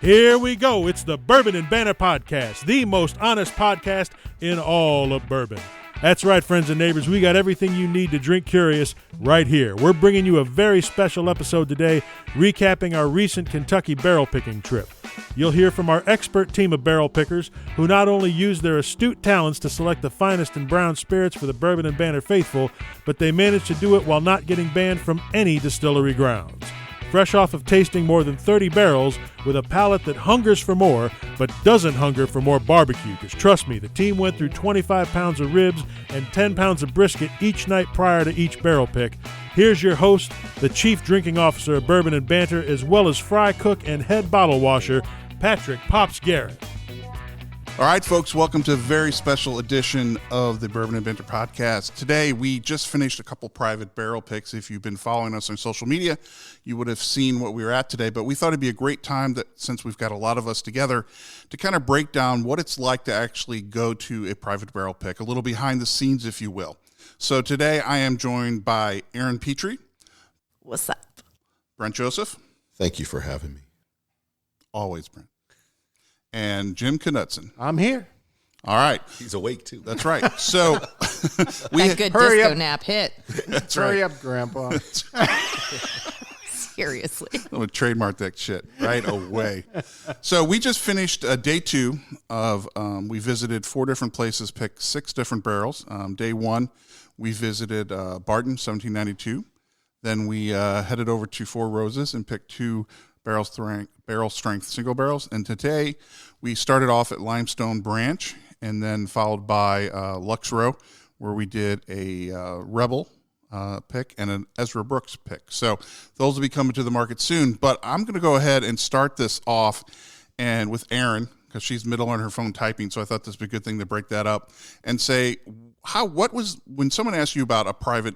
Here we go. It's the Bourbon and Banter podcast, the most honest podcast in all of bourbon. That's right, friends and neighbors. We got everything you need to drink curious right here. We're bringing you a very special episode today, recapping our recent Kentucky barrel picking trip. You'll hear from our expert team of barrel pickers who not only use their astute talents to select the finest in brown spirits for the Bourbon and Banter faithful, but they manage to do it while not getting banned from any distillery grounds. Fresh off of tasting more than 30 barrels with a palate that hungers for more, but doesn't hunger for more barbecue. Because trust me, the team went through 25 pounds of ribs and 10 pounds of brisket each night prior to each barrel pick. Here's your host, the chief drinking officer of Bourbon and Banter, as well as fry cook and head bottle washer, Patrick Pops Garrett. All right, folks, welcome to a very special edition of the Bourbon and Banter podcast. Today, we just finished a couple private barrel picks. If you've been following us on social media, you would have seen what we were at today. But we thought it'd be a great time, that since we've got a lot of us together, to kind of break down what it's like to actually go to a private barrel pick, a little behind the scenes, if you will. So today, I am joined by Erin Petrie. What's up? Brent Joseph. Thank you for having me. Always, Brent. And Jim Knudsen. I'm here. All right. He's awake, too. That's right. So that good disco nap hit. That's Hurry right. up, Grandpa. Seriously. I'm going to trademark that shit right away. So we just finished day two of, we visited 4 different places, picked 6 different barrels. Day one, we visited Barton, 1792. Then we headed over to Four Roses and picked 2 barrel strength single barrels. And today we started off at Limestone Branch and then followed by Luxco, where we did a Rebel pick and an Ezra Brooks pick. So those will be coming to the market soon. But I'm going to go ahead and start this off and with Erin, because she's middle on her phone typing. So I thought this would be a good thing to break that up and say, what was, when someone asks you about a private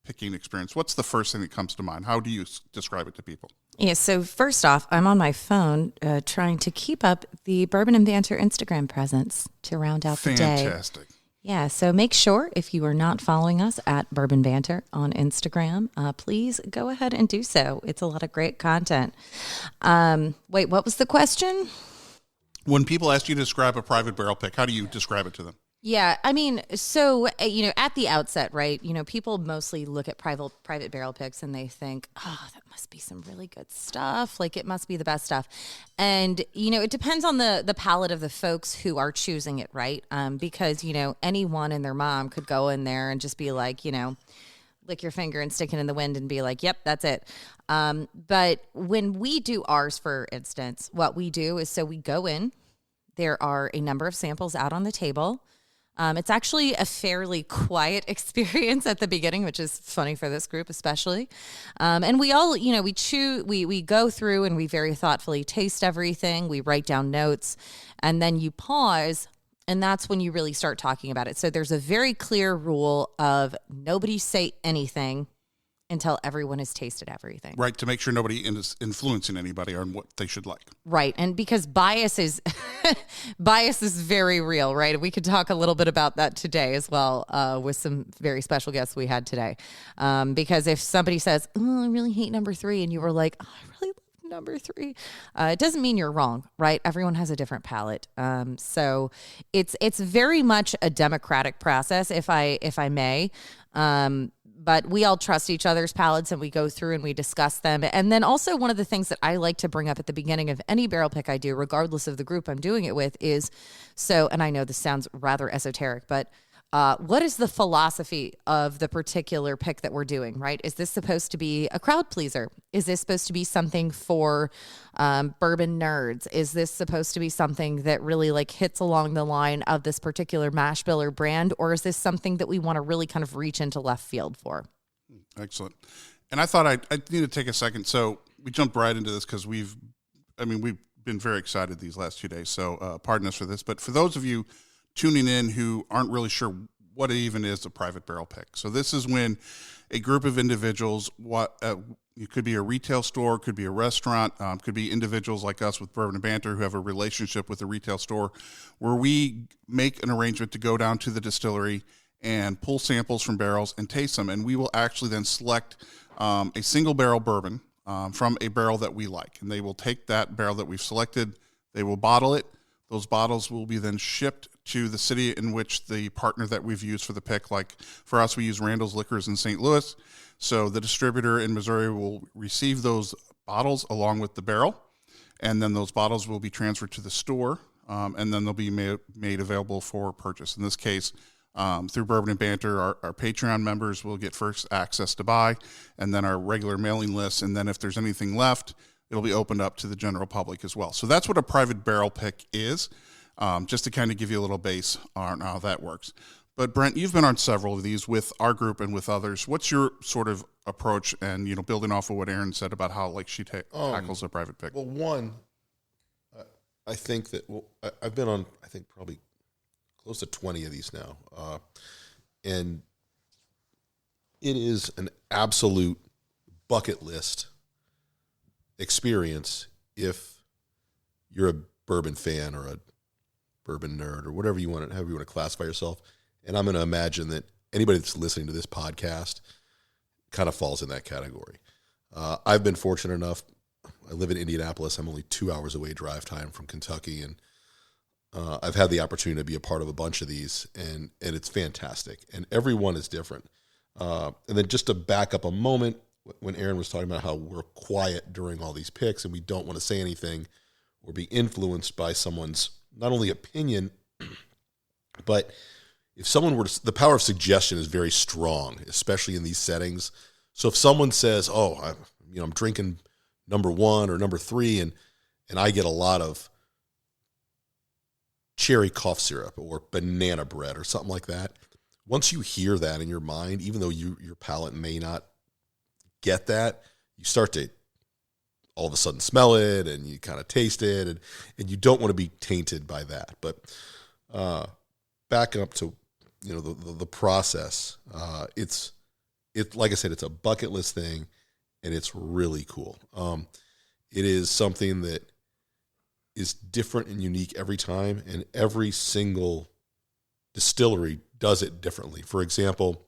picking experience, what's the first thing that comes to mind? How do you describe it to people? Yeah, so first off, I'm on my phone trying to keep up the Bourbon and Banter Instagram presence to round out the day. Fantastic. Yeah, so make sure if you are not following us at Bourbon Banter on Instagram, please go ahead and do so. It's a lot of great content. Wait, what was the question? When people ask you to describe a private barrel pick, how do you describe it to them? Yeah, I mean, so, at the outset, right, people mostly look at private barrel picks and they think, oh, that must be some really good stuff. Like, it must be the best stuff. And, it depends on the palate of the folks who are choosing it, right? Because, anyone and their mom could go in there and just be like, lick your finger and stick it in the wind and be like, yep, that's it. But when we do ours, for instance, what we do is, so we go in, there are a number of samples out on the table. It's actually a fairly quiet experience at the beginning, which is funny for this group especially. And we all, we go through and we very thoughtfully taste everything. We write down notes, and then you pause, and that's when you really start talking about it. So there's a very clear rule of nobody say anything until everyone has tasted everything. Right, to make sure nobody is influencing anybody on what they should like. Right, and because bias is very real, right? We could talk a little bit about that today as well with some very special guests we had today. Because if somebody says, oh, I really hate number 3, and you were like, oh, I really love number 3, it doesn't mean you're wrong, right? Everyone has a different palate. So it's very much a democratic process, if I may. But we all trust each other's palates, and we go through and we discuss them. And then also one of the things that I like to bring up at the beginning of any barrel pick I do, regardless of the group I'm doing it with, is and I know this sounds rather esoteric, but what is the philosophy of the particular pick that we're doing, right? Is this supposed to be a crowd pleaser? Is this supposed to be something for bourbon nerds? Is this supposed to be something that really hits along the line of this particular mash bill or brand? Or is this something that we want to really kind of reach into left field for? Excellent. And I thought I need to take a second. So we jumped right into this because we've been very excited these last 2 days. So pardon us for this. But for those of you tuning in who aren't really sure what even is a private barrel pick. So this is when a group of individuals, it could be a retail store, could be a restaurant, could be individuals like us with Bourbon and Banter who have a relationship with a retail store, where we make an arrangement to go down to the distillery and pull samples from barrels and taste them. And we will actually then select a single barrel bourbon from a barrel that we like. And they will take that barrel that we've selected, they will bottle it. Those bottles will be then shipped to the city in which the partner that we've used for the pick, like for us, we use Randall's Liquors in St. Louis. So the distributor in Missouri will receive those bottles along with the barrel, and then those bottles will be transferred to the store, and then they'll be made available for purchase. In this case, through Bourbon and Banter, our Patreon members will get first access to buy, and then our regular mailing list, and then if there's anything left, it'll be opened up to the general public as well. So that's what a private barrel pick is, just to kind of give you a little base on how that works. But Brent, you've been on several of these with our group and with others. What's your sort of approach, and building off of what Erin said about how she tackles a private pick? Well, one, I think that I've been on, I think probably close to 20 of these now, and it is an absolute bucket list experience if you're a bourbon fan or a bourbon nerd or whatever you want, however you want to classify yourself. And I'm going to imagine that anybody that's listening to this podcast kind of falls in that category. I've been fortunate enough. I live in Indianapolis. I'm only 2 hours away drive time from Kentucky, and I've had the opportunity to be a part of a bunch of these, and it's fantastic. And every one is different. And then just to back up a moment, when Erin was talking about how we're quiet during all these picks and we don't want to say anything or be influenced by someone's not only opinion, but if someone were to, the power of suggestion is very strong, especially in these settings. So if someone says, "Oh, I'm drinking number 1 or number 3," and I get a lot of cherry cough syrup or banana bread or something like that, once you hear that in your mind, even though your palate may not get that, you start to all of a sudden smell it and you kind of taste it, and you don't want to be tainted by that. But back up to the process, it's like I said, it's a bucket list thing, and it's really cool. It is something that is different and unique every time, and every single distillery does it differently. For example,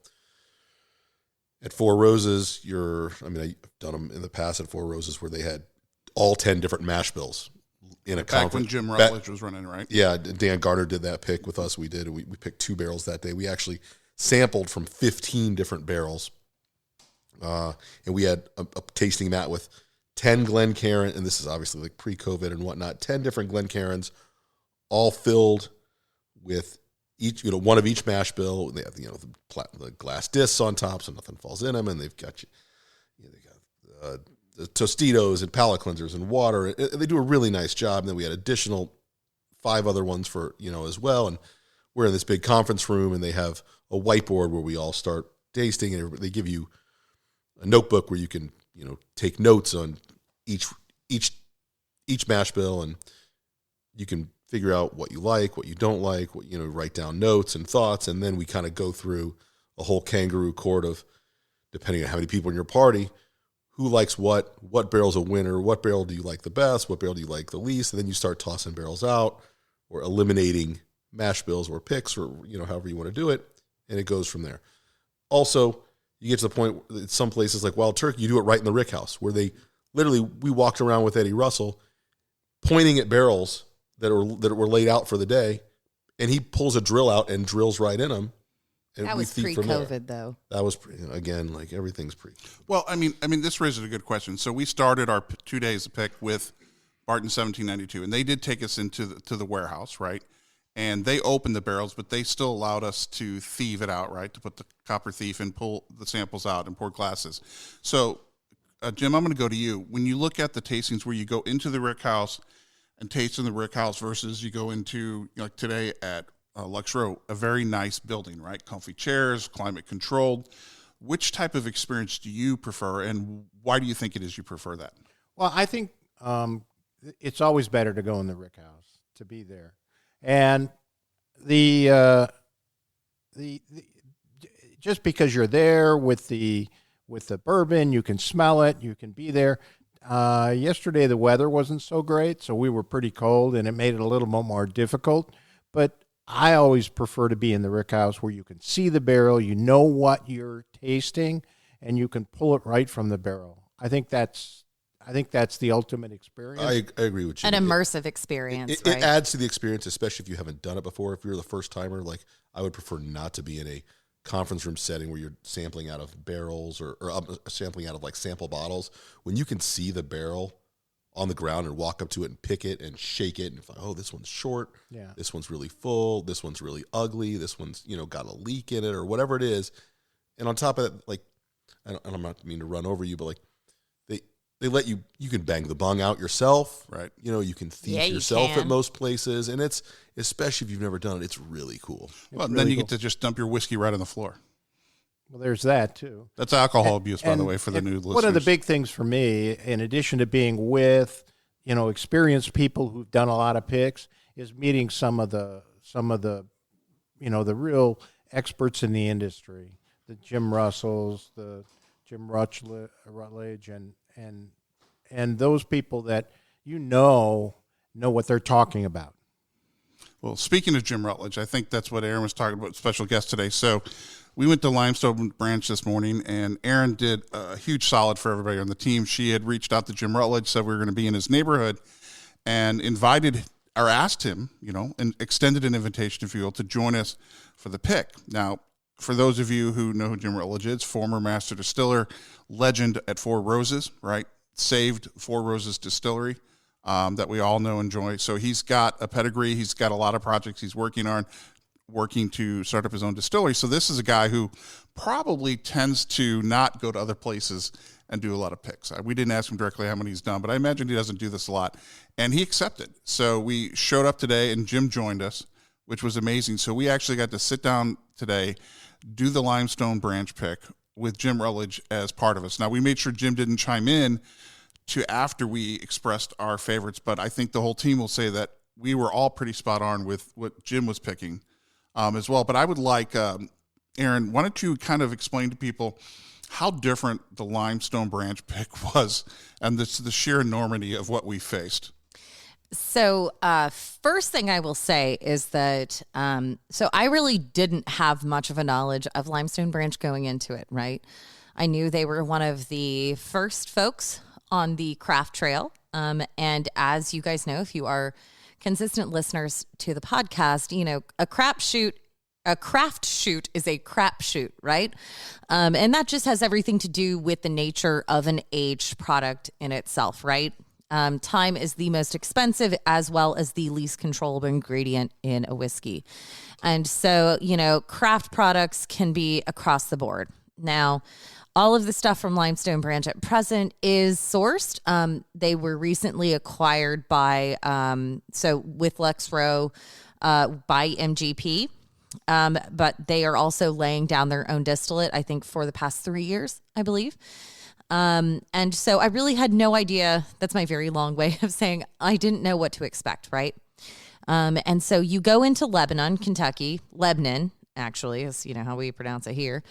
at Four Roses, I've done them in the past at Four Roses where they had all 10 different mash bills in a conference. Back when Jim Rutledge was running, right? Yeah, Dan Gardner did that pick with us. We picked 2 barrels that day. We actually sampled from 15 different barrels, and we had a tasting mat with 10 Glencairn, and this is obviously like pre-COVID and whatnot, 10 different Glencairns, all filled with each, one of each mash bill. They have, the glass discs on top so nothing falls in them, and they've got they got the Tostitos and palate cleansers and water. They do a really nice job. And then we had additional 5 other ones for, as well. And we're in this big conference room, and they have a whiteboard where we all start tasting, and they give you a notebook where you can, take notes on each mash bill, and you can figure out what you like, what you don't like, write down notes and thoughts. And then we kind of go through a whole kangaroo court of, depending on how many people in your party, who likes what barrel's a winner, what barrel do you like the best, what barrel do you like the least, and then you start tossing barrels out or eliminating mash bills or picks or, however you want to do it, and it goes from there. Also, you get to the point at some places like Wild Turkey, you do it right in the rick house, where we walked around with Eddie Russell pointing at barrels that were laid out for the day, and he pulls a drill out and drills right in them. And that was pre-COVID, though. That was again, like everything's pre. Well, I mean, this raises a good question. So we started our 2 days of pick with Barton 1792, and they did take us into the warehouse, right? And they opened the barrels, but they still allowed us to thieve it out, right? To put the copper thief and pull the samples out and pour glasses. So, Jim, I'm going to go to you. When you look at the tastings where you go into the rick house and taste in the rick house versus you go into, like today at Luxco, a very nice building, right? Comfy chairs, climate controlled. Which type of experience do you prefer, and why do you think it is you prefer that? Well, I think it's always better to go in the rick house, to be there. And the just because you're there with the bourbon, you can smell it, you can be there. Yesterday the weather wasn't so great, so we were pretty cold, and it made it a little more difficult. But I always prefer to be in the rick house where you can see the barrel, you know what you're tasting, and you can pull it right from the barrel. I think that's I think that's the ultimate experience. I agree with you. An immersive experience, It right? adds to the experience, especially if you haven't done it before. If you're the first timer, like I would prefer not to be in a conference room setting where you're sampling out of barrels or sampling out of like sample bottles. When you can see the barrel on the ground and walk up to it and pick it and shake it and it's like, oh, this one's short. Yeah. This one's really full. This one's really ugly. This one's, got a leak in it or whatever it is. And on top of that, like, I'm not mean to run over you, but like they let you can bang the bung out yourself. Right. You can thief Yeah, you yourself can. at most places. And it's, especially if you've never done it, it's really cool. Well, and really then you cool. get to just dump your whiskey right on the floor. Well, there's that too. That's alcohol abuse, by the And way, for the new listeners. One of the big things for me, in addition to being with, experienced people who've done a lot of picks, is meeting some of the the real experts in the industry, the Jim Russells, the Jim Rutledge, and those people that know what they're talking about. Well, speaking of Jim Rutledge, I think that's what Erin was talking about, special guest today. So we went to Limestone Branch this morning, and Erin did a huge solid for everybody on the team. She had reached out to Jim Rutledge, said we were going to be in his neighborhood, and asked him, and extended an invitation, if you will, to join us for the pick. Now, for those of you who know who Jim Rutledge is, former master distiller, legend at Four Roses, right? Saved Four Roses Distillery. That we all know and enjoy. So he's got a pedigree. He's got a lot of projects he's working to start up his own distillery. So this is a guy who probably tends to not go to other places and do a lot of picks. We didn't ask him directly how many he's done, but I imagine he doesn't do this a lot. And he accepted. So we showed up today, and Jim joined us, which was amazing. So we actually got to sit down today, do the Limestone Branch pick with Jim Rutledge as part of us. Now, we made sure Jim didn't chime in to after we expressed our favorites, but I think the whole team will say that we were all pretty spot on with what Jim was picking as well. But I would like, Erin, why don't you kind of explain to people how different the Limestone Branch pick was and the sheer enormity of what we faced? So first thing I will say is that, so I really didn't have much of a knowledge of Limestone Branch going into it, right? I knew they were one of the first folks on the craft trail. And as you guys know, if you are consistent listeners to the podcast, a craft shoot is a crapshoot, right? And that just has everything to do with the nature of an aged product in itself, right? Time is the most expensive as well as the least controllable ingredient in a whiskey. And so, craft products can be across the board. Now, all of the stuff from Limestone Branch at present is sourced. They were recently acquired by, with Luxco, by MGP. But they are also laying down their own distillate, I think, for the past 3 years, I believe. And so I really had no idea. That's my very long way of saying I didn't know what to expect, right? And so you go into Lebanon, actually, is how we pronounce it here,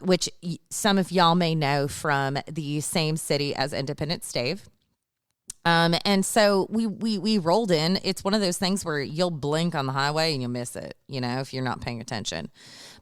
which some of y'all may know from the same city as Independence Stave. And so we rolled in. It's one of those things where you'll blink on the highway and you'll miss it, if you're not paying attention.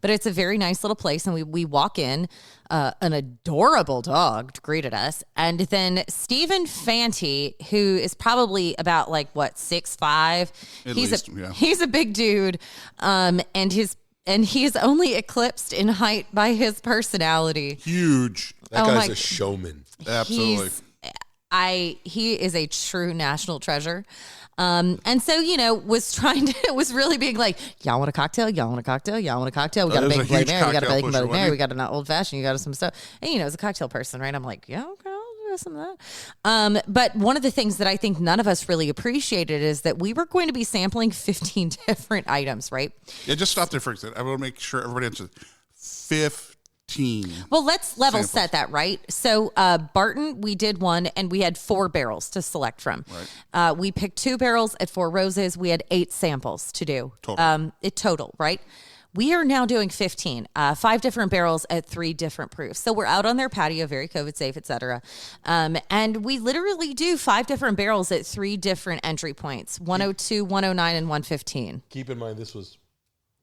But it's a very nice little place, and we walk in. An adorable dog greeted us, and then Stephen Fanti, who is probably about 6'5". He's a big dude, and he is only eclipsed in height by his personality. Huge. That guy's a showman. Absolutely. He is a true national treasure. And so, was really being like, y'all want a cocktail? Y'all want a cocktail? Y'all want a cocktail? We got a bacon Bloody Mary. We got a bacon Bloody Mary. We got an old fashioned. You got some stuff. And, as a cocktail person, right? I'm like, yeah, okay, I'll do some of that. But one of the things that I think none of us really appreciated is that we were going to be sampling 15 different items, right? Yeah, just stop there for a second. I will make sure everybody answers. 15. Well, let's level set that, right? So Barton, we did one, and we had 4 barrels to select from. Right. We picked 2 barrels at Four Roses. We had 8 samples to do. Total, right? We are now doing 15, 5 different barrels at 3 different proofs. So we're out on their patio, very COVID safe, et cetera. And we literally do 5 different barrels at 3 different entry points, 102, 109, and 115. Keep in mind, this was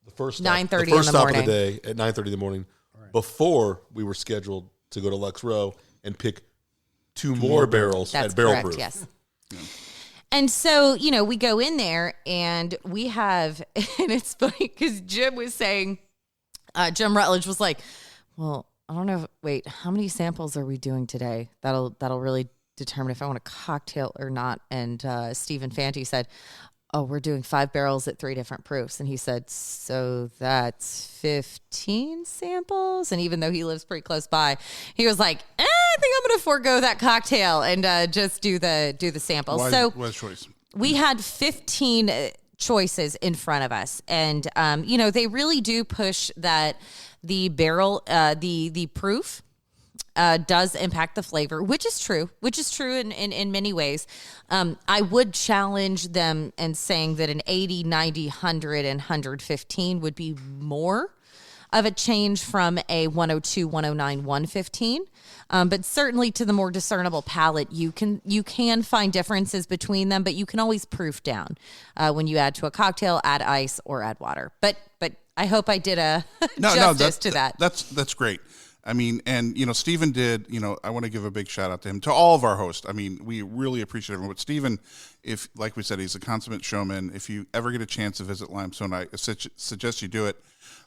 the first 9:30 in the morning. The first stop of the day at 9:30 in the morning. Before we were scheduled to go to Luxco and pick two more barrels That's at barrel correct, proof. yes. Yeah. And so, we go in there and we have, and it's funny because Jim was saying, Jim Rutledge was like, well, I don't know. Wait, how many samples are we doing today? That'll really determine if I want a cocktail or not. And Stephen Fanti said, oh, we're doing 5 barrels at 3 different proofs. And he said, so that's 15 samples. And even though he lives pretty close by, he was like, I think I'm going to forego that cocktail and just do the samples. Wise choice. We had 15 choices in front of us. And, they really do push that the barrel, the proof does impact the flavor, which is true in many ways. I would challenge them in saying that an 80, 90, 100, and 115 would be more of a change from a 102, 109, 115. But certainly to the more discernible palate, you can find differences between them, but you can always proof down when you add to a cocktail, add ice, or add water. But I hope I did justice to that. That's great. I mean, and, Stephen did, I want to give a big shout out to him, to all of our hosts. I mean, we really appreciate everyone. But Stephen, if, like we said, he's a consummate showman. If you ever get a chance to visit Limestone, I suggest you do it.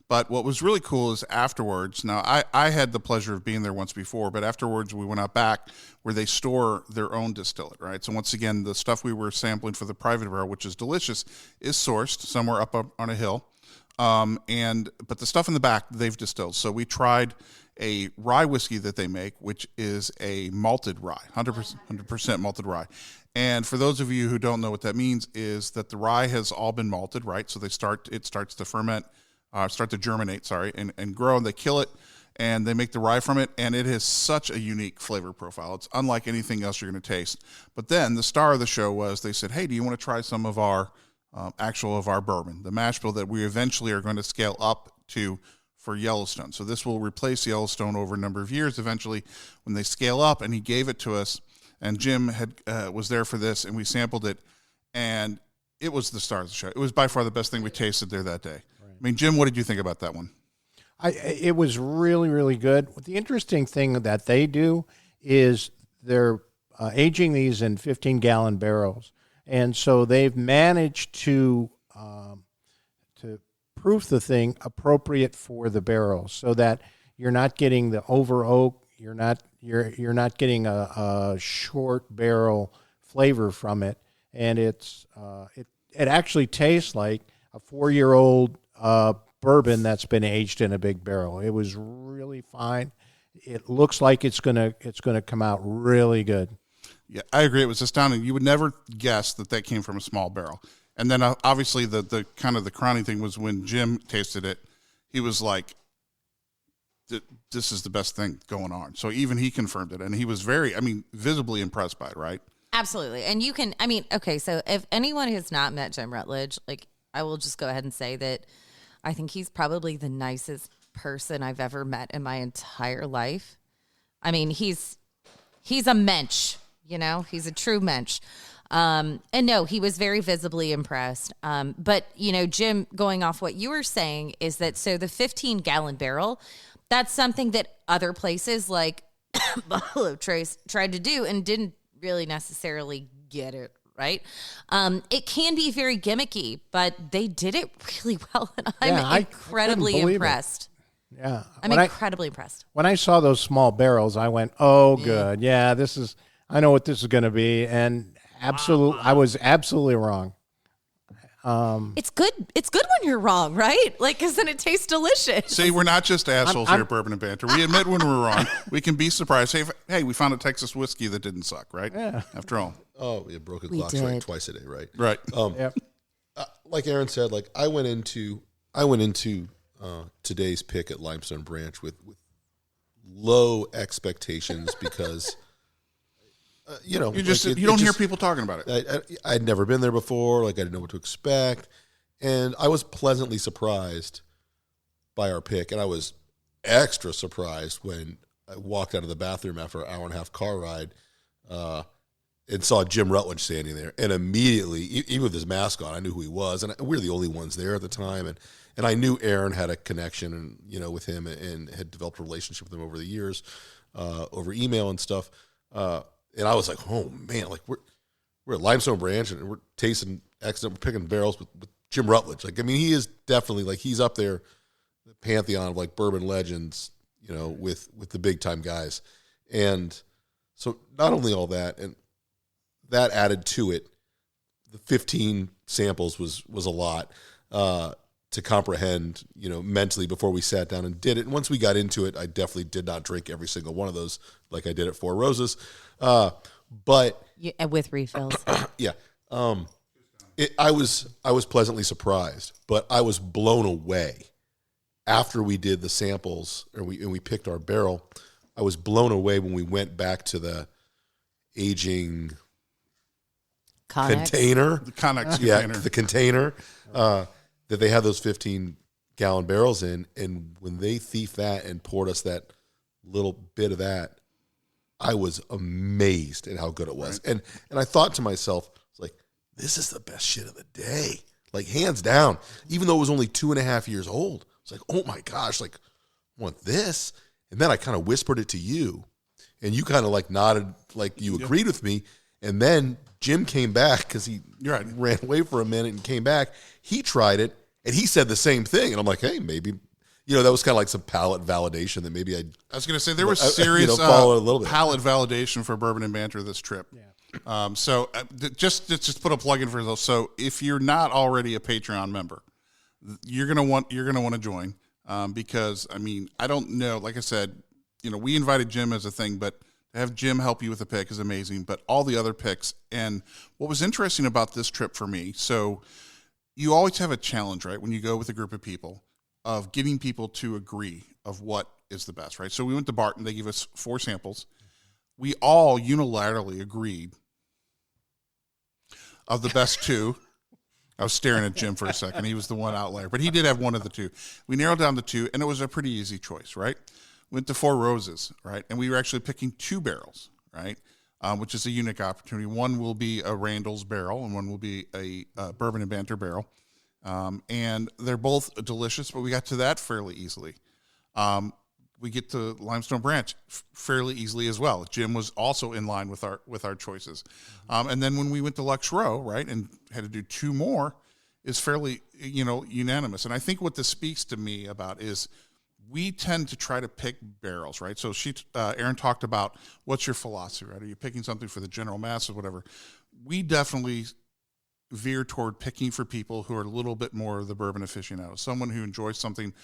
But what was really cool is afterwards, now I had the pleasure of being there once before, but afterwards we went out back where they store their own distillate, right? So once again, the stuff we were sampling for the private barrel, which is delicious, is sourced somewhere up on a hill. But the stuff in the back, they've distilled. So we tried a rye whiskey that they make, which is a malted rye, 100% malted rye. And for those of you who don't know what that means, is that the rye has all been malted, right? So it starts to ferment, start to germinate, and grow, and they kill it, and they make the rye from it, and it has such a unique flavor profile. It's unlike anything else you're going to taste. But then the star of the show was, they said, hey, do you want to try some of our our bourbon, the mash bill that we eventually are going to scale up to for Yellowstone. So this will replace Yellowstone over a number of years eventually when they scale up, and he gave it to us, and Jim was there for this, and we sampled it, and it was the star of the show. It was by far the best thing we tasted there that day. Right. I mean, Jim, what did you think about that one? It was really, really good. The interesting thing that they do is they're aging these in 15-gallon barrels. And so they've managed to proof the thing appropriate for the barrel, so that you're not getting the over oak, you're not getting a short barrel flavor from it, and it actually tastes like a 4-year-old bourbon that's been aged in a big barrel. It was really fine. It looks like it's gonna come out really good. Yeah, I agree. It was astounding. You would never guess that came from a small barrel. And then obviously the kind of the crowning thing was when Jim tasted it, he was like, this is the best thing going on. So even he confirmed it. And he was visibly impressed by it, right? Absolutely. And you can, okay, so if anyone has not met Jim Rutledge, I will just go ahead and say that I think he's probably the nicest person I've ever met in my entire life. He's a mensch. He's a true mensch. And no, he was very visibly impressed. But, Jim, going off what you were saying is that, so the 15-gallon barrel, that's something that other places like Buffalo Trace tried to do and didn't really necessarily get it right. It can be very gimmicky, but they did it really well. And I'm incredibly impressed. Yeah. I'm incredibly impressed. When I saw those small barrels, I went, oh, good. Yeah, I know what this is going to be. And I was absolutely wrong. It's good. It's good when you're wrong, right? Because then it tastes delicious. See, we're not just assholes here at Bourbon and Banter. We admit when we're wrong. We can be surprised. Hey, we found a Texas whiskey that didn't suck, right? Yeah. After all. Oh, you broke a clock strike twice a day, right? Right. Yep. Like Erin said, I went into today's pick at Limestone Branch with low expectations because. You don't hear people talking about it. I'd never been there before. I didn't know what to expect. And I was pleasantly surprised by our pick. And I was extra surprised when I walked out of the bathroom after an hour-and-a-half car ride and saw Jim Rutledge standing there. And immediately, even with his mask on, I knew who he was. And we were the only ones there at the time. And I knew Erin had a connection with him and had developed a relationship with him over the years, over email and stuff. And I was like, oh man, like we're at Limestone Branch and we're tasting we're picking barrels with Jim Rutledge. Like, I mean, he is definitely like, he's up there, the pantheon of like bourbon legends, you know, with the big time guys. And so not only all that, and that added to it, the 15 samples was a lot to comprehend, you know, mentally before we sat down and did it. And once we got into it, I definitely did not drink every single one of those like I did at Four Roses. But with refills. yeah. I was pleasantly surprised, but I was blown away after we did the samples and we picked our barrel. I was blown away when we went back to the aging container. The Connex Yeah, container. the container that they had those 15-gallon barrels in. And when they thieved that and poured us that little bit of that, I was amazed at how good it was. Right. And I thought to myself, like, this is the best shit of the day. Like, hands down. Even though it was only 2.5 years old. It's like, oh my gosh, like, I want this. And then I kind of whispered it to you. And you kind of like nodded, like you agreed with me. And then Jim came back because he ran away for a minute and came back. He tried it, and he said the same thing. And I'm like, hey, maybe, you know, that was kind of like some palate validation that maybe I was going to say there was serious follow it a little bit. Palate validation for Bourbon and Banter this trip. Yeah. So just put a plug in for yourself. So if you're not already a Patreon member, you're gonna want to join because I mean I don't know. Like I said, you know, we invited Jim as a thing, but to have Jim help you with a pick is amazing. But all the other picks, and what was interesting about this trip for me, so you always have a challenge, right, when you go with a group of people of getting people to agree of what is the best, right? So we went to Barton. They gave us 4 samples. We all unilaterally agreed of the best 2. I was staring at Jim for a second. He was the one outlier, but he did have one of the 2. We narrowed down to 2, and it was a pretty easy choice, right? Went to Four Roses, right? And we were actually picking 2 barrels, right? Which is a unique opportunity. One will be a Randall's barrel, and one will be a Bourbon and Banter barrel. And they're both delicious, but we got to that fairly easily. We get to Limestone Branch fairly easily as well. Jim was also in line with our choices. And then when we went to Luxco, right, and had to do 2 more, is fairly, you know, unanimous. And I think what this speaks to me about is we tend to try to pick barrels, right? So Erin talked about what's your philosophy, right? Are you picking something for the general mass or whatever? We definitely veer toward picking for people who are a little bit more of the bourbon aficionado, someone who enjoys something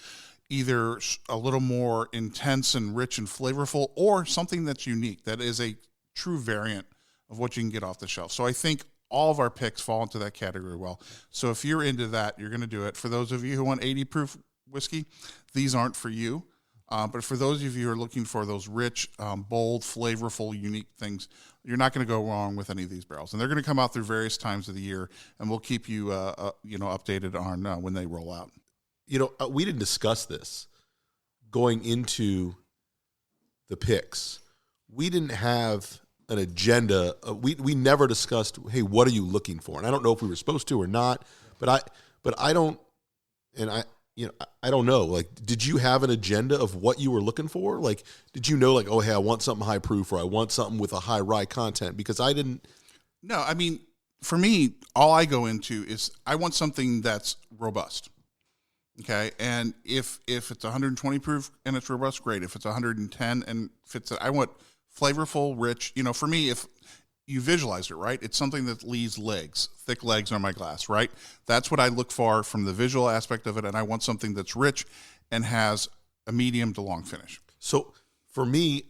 either a little more intense and rich and flavorful or something that's unique, that is a true variant of what you can get off the shelf. So I think all of our picks fall into that category well. So if you're into that, you're going to do it. For those of you who want 80 proof whiskey, these aren't for you. But for those of you who are looking for those rich, bold, flavorful, unique things, you're not going to go wrong with any of these barrels. And they're going to come out through various times of the year, and we'll keep you, updated on when they roll out. You know, we didn't discuss this going into the picks. We didn't have an agenda. We never discussed, hey, what are you looking for? And I don't know if we were supposed to or not, but I don't know. Like, did you have an agenda of what you were looking for? Like, did you know, like, oh, hey, I want something high proof or I want something with a high rye content? Because I didn't. No, I mean, for me, all I go into is I want something that's robust. Okay, and if it's 120 proof and it's robust, great. If it's 110 and fits it, I want flavorful, rich. You know, for me, if you visualize it, right, it's something that leaves legs, thick legs on my glass, right? That's what I look for from the visual aspect of it, and I want something that's rich and has a medium to long finish. So for me,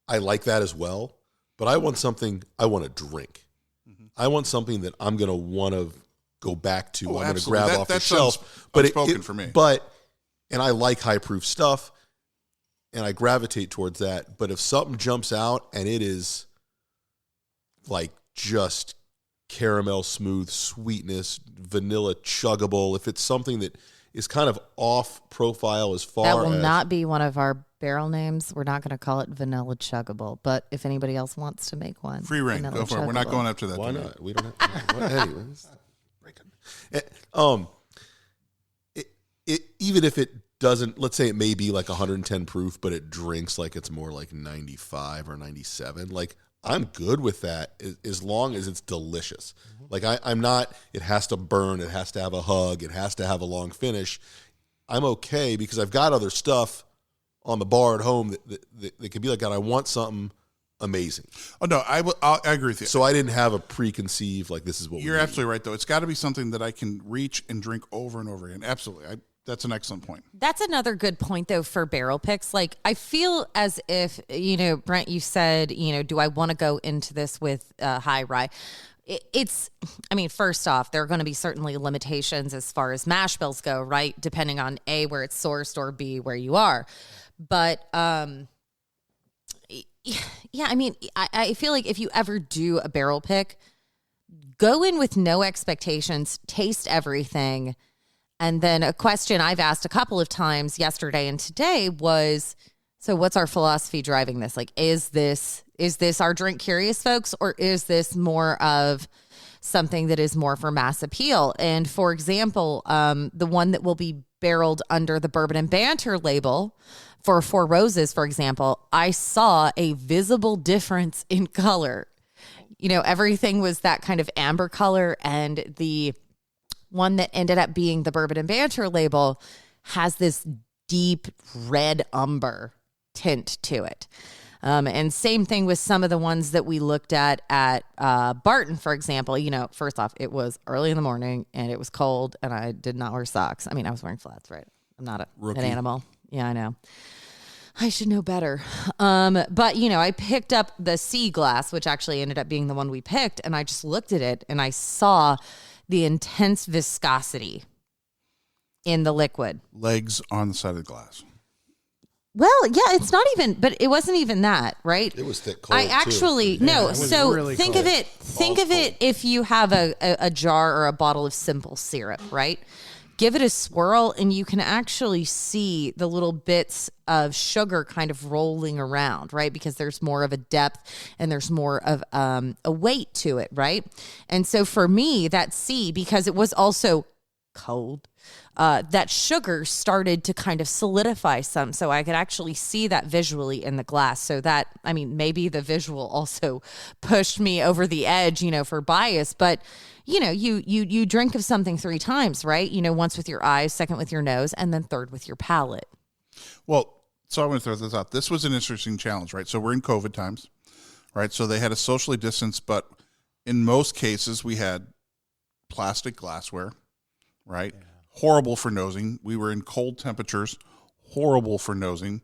I like that as well, but I want something I want to drink. Mm-hmm. I want something that I'm going to want to go back to. I'm going to grab off the shelf. But it's for me. And I like high proof stuff, and I gravitate towards that. But if something jumps out and it is like just caramel smooth sweetness, vanilla chuggable, if it's something that is kind of off profile as far as... That will not be one of our barrel names. We're not going to call it vanilla chuggable, but if anybody else wants to make one, free reign, go for it. We're not going up to that. Why today. Not? We don't have... Anyways. Even if it doesn't, let's say it may be like 110 proof, but it drinks like it's more like 95 or 97. Like, I'm good with that as long as it's delicious. Like I'm not, it has to burn, it has to have a hug, it has to have a long finish. I'm okay because I've got other stuff on the bar at home that could be like that. I want something amazing. Oh no, I agree with you. So I didn't have a preconceived like this is what You're absolutely right though. It's got to be something that I can reach and drink over and over again. Absolutely. That's an excellent point. That's another good point, though, for barrel picks. Like, I feel as if, Brent, you said, do I want to go into this with high rye? First off, there are going to be certainly limitations as far as mash bills go, right? Depending on A, where it's sourced, or B, where you are. But, I feel like if you ever do a barrel pick, go in with no expectations, taste everything. And then a question I've asked a couple of times yesterday and today was, so what's our philosophy driving this? Like, is this our drink curious folks, or is this more of something that is more for mass appeal? And for example, the one that will be barreled under the Bourbon and Banter label for Four Roses, for example, I saw a visible difference in color. Everything was that kind of amber color, and the one that ended up being the Bourbon and Banter label has this deep red umber tint to it. And same thing with some of the ones that we looked at Barton, for example. First off, it was early in the morning and it was cold and I did not wear socks. I was wearing flats, right? I'm not an animal. Yeah, I know. I should know better. But, I picked up the sea glass, which actually ended up being the one we picked. And I just looked at it and I saw the intense viscosity in the liquid. Legs on the side of the glass. Well, yeah, it's not even, but it wasn't even that, right? It was thick cold. I actually, too. no. So really think cold. of it, if you have a jar or a bottle of simple syrup, right? Give it a swirl and you can actually see the little bits of sugar kind of rolling around, right? Because there's more of a depth and there's more of a weight to it, right? And so for me, that C, because it was also cold, that sugar started to kind of solidify some. So I could actually see that visually in the glass. So that, maybe the visual also pushed me over the edge, for bias, but you drink of something 3 times, right? Once with your eyes, second with your nose, and then third with your palate. Well, so I want to throw this out. This was an interesting challenge, right? So we're in COVID times, right? So they had a socially distanced, but in most cases we had plastic glassware, right? Yeah. Horrible for nosing. We were in cold temperatures, horrible for nosing.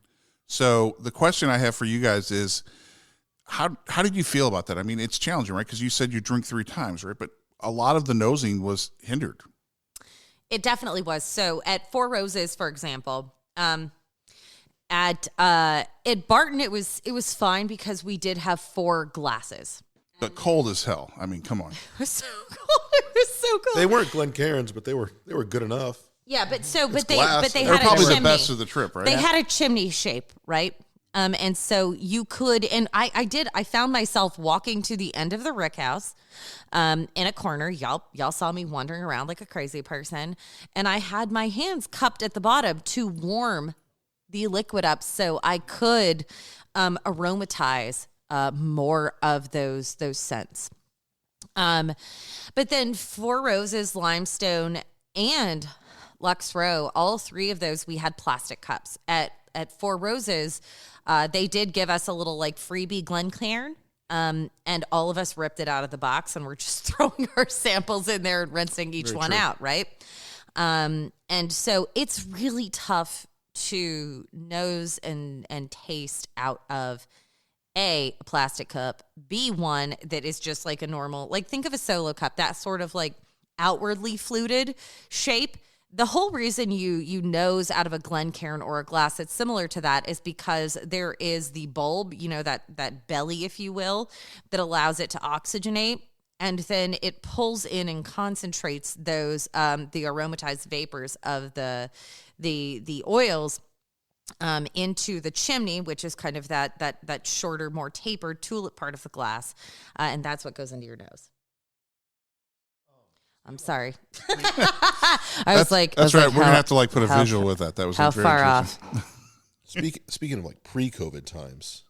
So the question I have for you guys is, how did you feel about that? It's challenging, right? Because you said you drink 3 times, right? But a lot of the nosing was hindered. It definitely was. So at Four Roses, for example, at Barton, it was fine because we did have 4 glasses. But cold as hell. Come on. It was so cold. It was so cold. They weren't Glencairns, but they were good enough. Yeah, but they glass. had They're probably a chimney. the best of the trip, right? They had a chimney shape, right? And so you could, and I found myself walking to the end of the rick house, in a corner. Y'all saw me wandering around like a crazy person. And I had my hands cupped at the bottom to warm the liquid up so I could, aromatize, more of those scents. But then Four Roses, Limestone, and Luxco, all 3 of those, we had plastic cups. At Four Roses, they did give us a little freebie Glencairn, and all of us ripped it out of the box and we're just throwing our samples in there and rinsing each one out, right? And so it's really tough to nose and taste out of A, plastic cup, B, one that is just like a normal, think of a solo cup, that sort of outwardly fluted shape. The whole reason you nose out of a Glencairn or a glass that's similar to that is because there is the bulb, that belly, if you will, that allows it to oxygenate. And then it pulls in and concentrates those, the aromatized vapors of the oils into the chimney, which is kind of that shorter, more tapered tulip part of the glass. And that's what goes into your nose. I'm sorry. That's right. We're going to have to put a visual with that. That was how very far off. Speaking of pre-COVID times,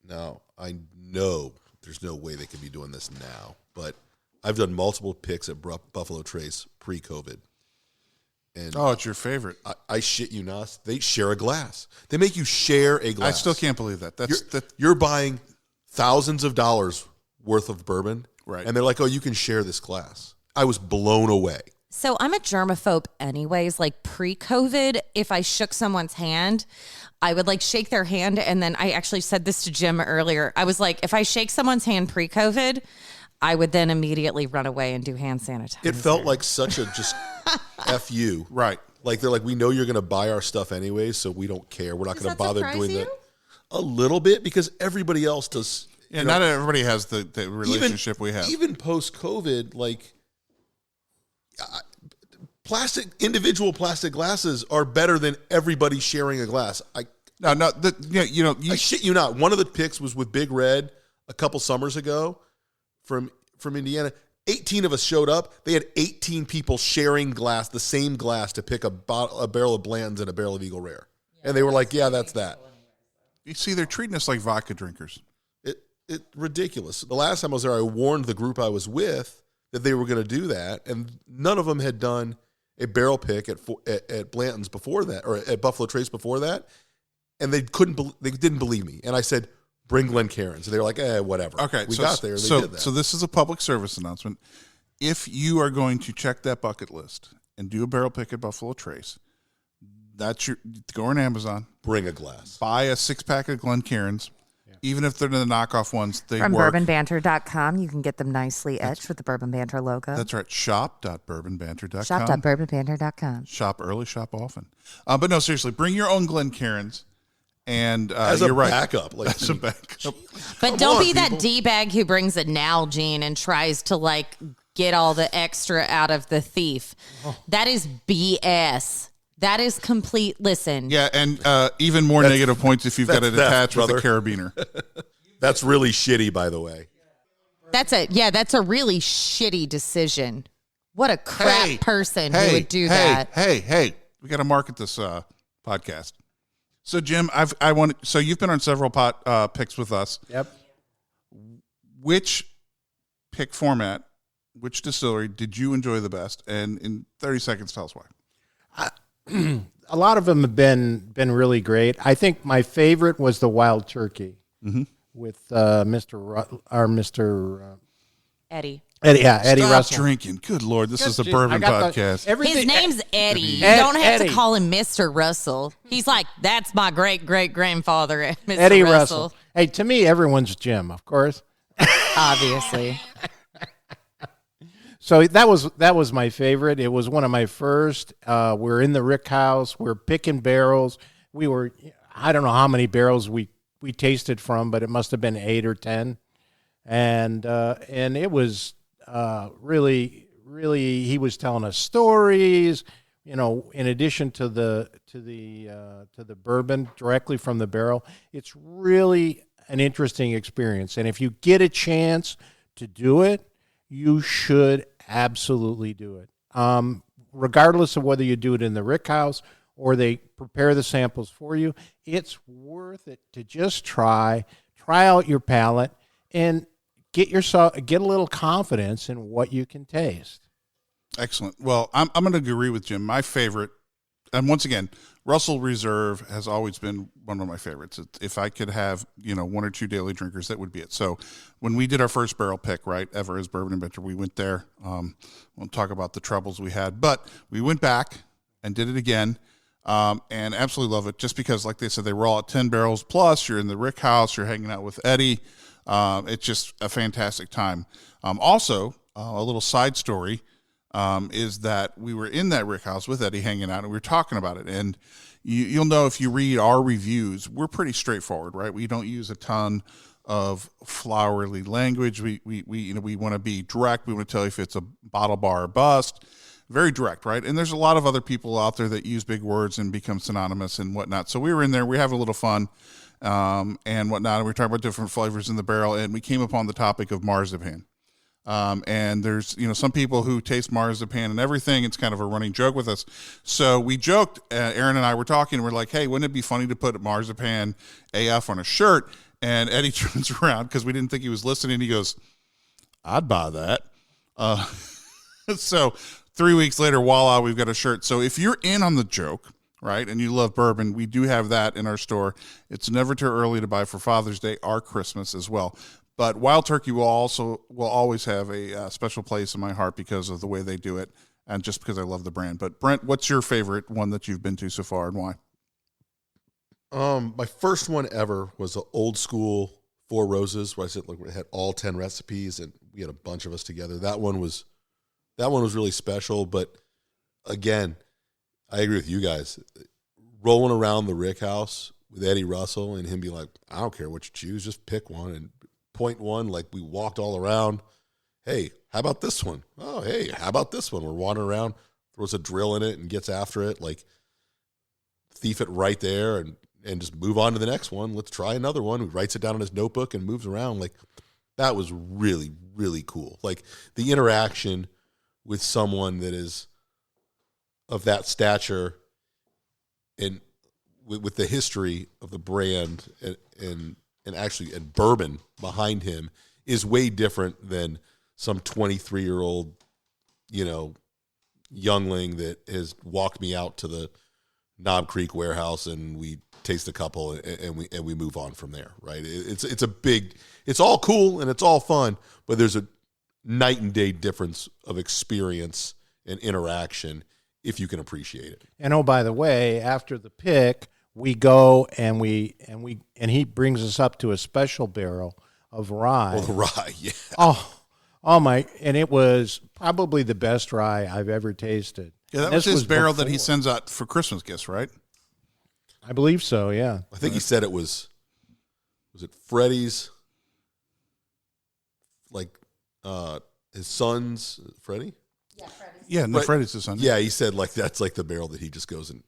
now I know there's no way they could be doing this now. But I've done multiple picks at Buffalo Trace pre-COVID. And it's your favorite. I shit you not. They share a glass. They make you share a glass. I still can't believe that. You're buying thousands of dollars worth of bourbon, right? And they're like, "Oh, you can share this glass." I was blown away. So I'm a germaphobe anyways. Like pre-COVID, if I shook someone's hand, I would like shake their hand. And then I actually said this to Jim earlier. I was like, if I shake someone's hand pre-COVID, I would then immediately run away and do hand sanitizer. It felt like such a just F you. Right. Like they're like, we know you're going to buy our stuff anyway, so we don't care. We're not going to bother doing that. A little bit, because everybody else does. Yeah, not everybody has the relationship we have. Even post-COVID, like individual plastic glasses are better than everybody sharing a glass. I shit you not. One of the picks was with Big Red a couple summers ago from Indiana. 18 of us showed up. They had 18 people sharing the same glass to pick a barrel of Blanton's and a barrel of Eagle Rare. And they were like, yeah, that's that. You see, they're treating us like vodka drinkers. It's ridiculous. The last time I was there, I warned the group I was with that they were going to do that, and none of them had done a barrel pick at Blanton's before that, or at Buffalo Trace before that, and they didn't believe me. And I said, bring Glencairns. And they were like, whatever. Okay, we got there. They did that. So this is a public service announcement. If you are going to check that bucket list and do a barrel pick at Buffalo Trace, go on Amazon. Bring a glass. Buy a 6-pack of Glencairns. Even if they're the knockoff ones, they From work. bourbonbanter.com, you can get them nicely etched with the Bourbon Banter logo. That's right. Shop.bourbonbanter.com. Shop.bourbonbanter.com. Shop early, shop often. But no, seriously, bring your own Glencairns. And as you're a right. backup. Like, as a backup. But don't be that D-bag who brings a Nalgene and tries to, like, get all the extra out of the thief. That is BS. That is complete. Listen. Yeah, and even more negative points if you've got it attached with a carabiner. That's really shitty, by the way. That's a really shitty decision. What a crap person who would do that. Hey, we got to market this podcast. So Jim, so you've been on several picks with us. Yep. Which pick format, which distillery did you enjoy the best? And in 30 seconds, tell us why. A lot of them have been really great. I think my favorite was the Wild Turkey with Mr. Eddie. Eddie Stop Russell. drinking. Good Lord, this is a bourbon podcast. His name's Eddie. You don't have to call him Mr. Russell. He's like, that's my great-great-grandfather, Mr. Eddie Russell. Hey, to me, everyone's Jim, of course. Obviously. So that was my favorite. It was one of my first. We're in the Rick House. We're picking barrels. I don't know how many barrels we tasted from, but it must have been 8 or 10. And it was really, really. He was telling us stories. You know, in addition to the bourbon directly from the barrel, it's really an interesting experience. And if you get a chance to do it, you should absolutely do it. Regardless of whether you do it in the Rick House or they prepare the samples for you, it's worth it to just try out your palate and get a little confidence in what you can taste. Excellent. Well, I'm going to agree with Jim. My favorite, and once again, Russell Reserve has always been one of my favorites. If I could have, 1 or 2 daily drinkers, that would be it. So when we did our first barrel pick, right, ever as Bourbon Banter, we went there. Won't talk about the troubles we had, but we went back and did it again, and absolutely love it. Just because, like they said, they roll out 10 barrels plus. You're in the Rick House. You're hanging out with Eddie. It's just a fantastic time. Also, a little side story. Is that we were in that Rick House with Eddie hanging out, and we were talking about it. And you'll know if you read our reviews, we're pretty straightforward, right? We don't use a ton of flowery language. We want to be direct. We want to tell you if it's a bottle bar or bust. Very direct, right? And there's a lot of other people out there that use big words and become synonymous and whatnot. So we were in there. We have a little fun and whatnot. And we were talking about different flavors in the barrel, and we came upon the topic of marzipan. And there's, some people who taste marzipan and everything. It's kind of a running joke with us. So we joked, Erin and I were talking, we're like, hey, wouldn't it be funny to put marzipan AF on a shirt? And Eddie turns around because we didn't think he was listening. He goes, I'd buy that. So 3 weeks later, voila, we've got a shirt. So if you're in on the joke, right, and you love bourbon, we do have that in our store. It's never too early to buy for Father's Day or Christmas as well. But Wild Turkey will always have a special place in my heart because of the way they do it and just because I love the brand. But Brent, what's your favorite one that you've been to so far and why? My first one ever was an old school Four Roses where I said, look, it had all 10 recipes and we had a bunch of us together. That one was really special. But again, I agree with you guys. Rolling around the Rick House with Eddie Russell and him being like, I don't care what you choose, just pick one. And point one, like we walked all around. Hey, how about this one? Oh, hey, how about this one? We're wandering around, throws a drill in it and gets after it, like thief it right there and just move on to the next one. Let's try another one. He writes it down in his notebook and moves around. Like that was really, really cool. Like the interaction with someone that is of that stature and with the history of the brand and actually and bourbon behind him is way different than some 23-year-old, youngling that has walked me out to the Knob Creek warehouse and we taste a couple and we move on from there, right? It's all cool and it's all fun, but there's a night and day difference of experience and interaction if you can appreciate it. And oh, by the way, after the pick, we go and he brings us up to a special barrel of rye. Oh, the rye, yeah. Oh my! And it was probably the best rye I've ever tasted. Yeah, that was his barrel that he sends out for Christmas gifts, right? I believe so. Yeah. I think he said it was it Freddie's, like his son's Freddie? Yeah, Freddie's. Yeah, no, Freddie's his son. Yeah, he said like that's like the barrel that he just goes and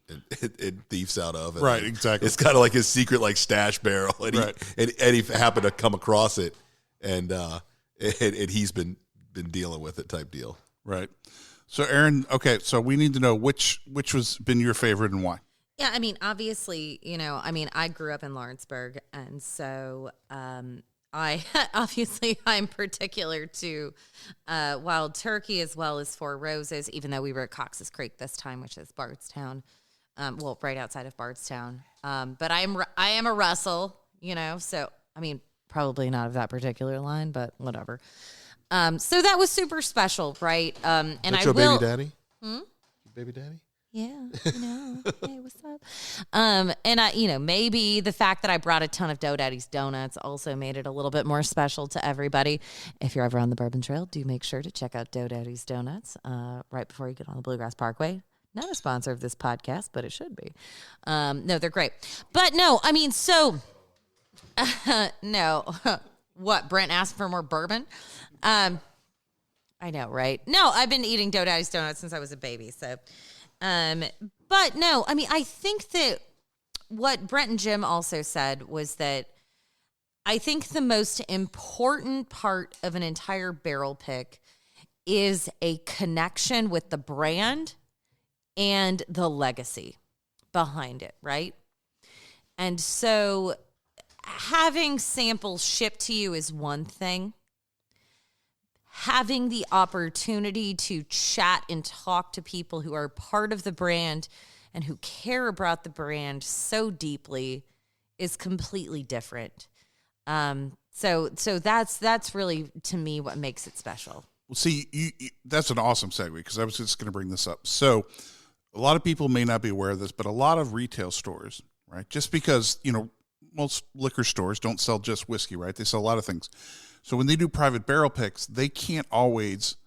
thieves out of. And right, exactly. It's kind of like his secret like stash barrel, and he happened to come across it, and he's been dealing with it type deal. Right. So Erin, okay, so we need to know which was been your favorite and why. Yeah, I mean, obviously, I grew up in Lawrenceburg, and so I'm particular to Wild Turkey as well as Four Roses, even though we were at Cox's Creek this time, which is Bardstown, right outside of Bardstown. But I am a Russell, so I mean, probably not of that particular line, but whatever. So that was super special, right? And That's I your will. Baby daddy? Baby daddy? Yeah, hey, what's up? And I, maybe the fact that I brought a ton of Dough Daddy's donuts also made it a little bit more special to everybody. If you're ever on the Bourbon Trail, do make sure to check out Dough Daddy's donuts right before you get on the Bluegrass Parkway. Not a sponsor of this podcast, but it should be. No, they're great. But no, I mean, so no. What, Brent asked for more bourbon? I know, right? No, I've been eating Dough Daddy's donuts since I was a baby, so. But no, I mean, I think that what Brent and Jim also said was that I think the most important part of an entire barrel pick is a connection with the brand and the legacy behind it, right? And so having samples shipped to you is one thing. Having the opportunity to chat and talk to people who are part of the brand and who care about the brand so deeply is completely different. So that's really, to me, what makes it special. Well, see, you that's an awesome segue because I was just going to bring this up. So a lot of people may not be aware of this, but a lot of retail stores, right, just because, most liquor stores don't sell just whiskey, right? They sell a lot of things. So when they do private barrel picks, they can't always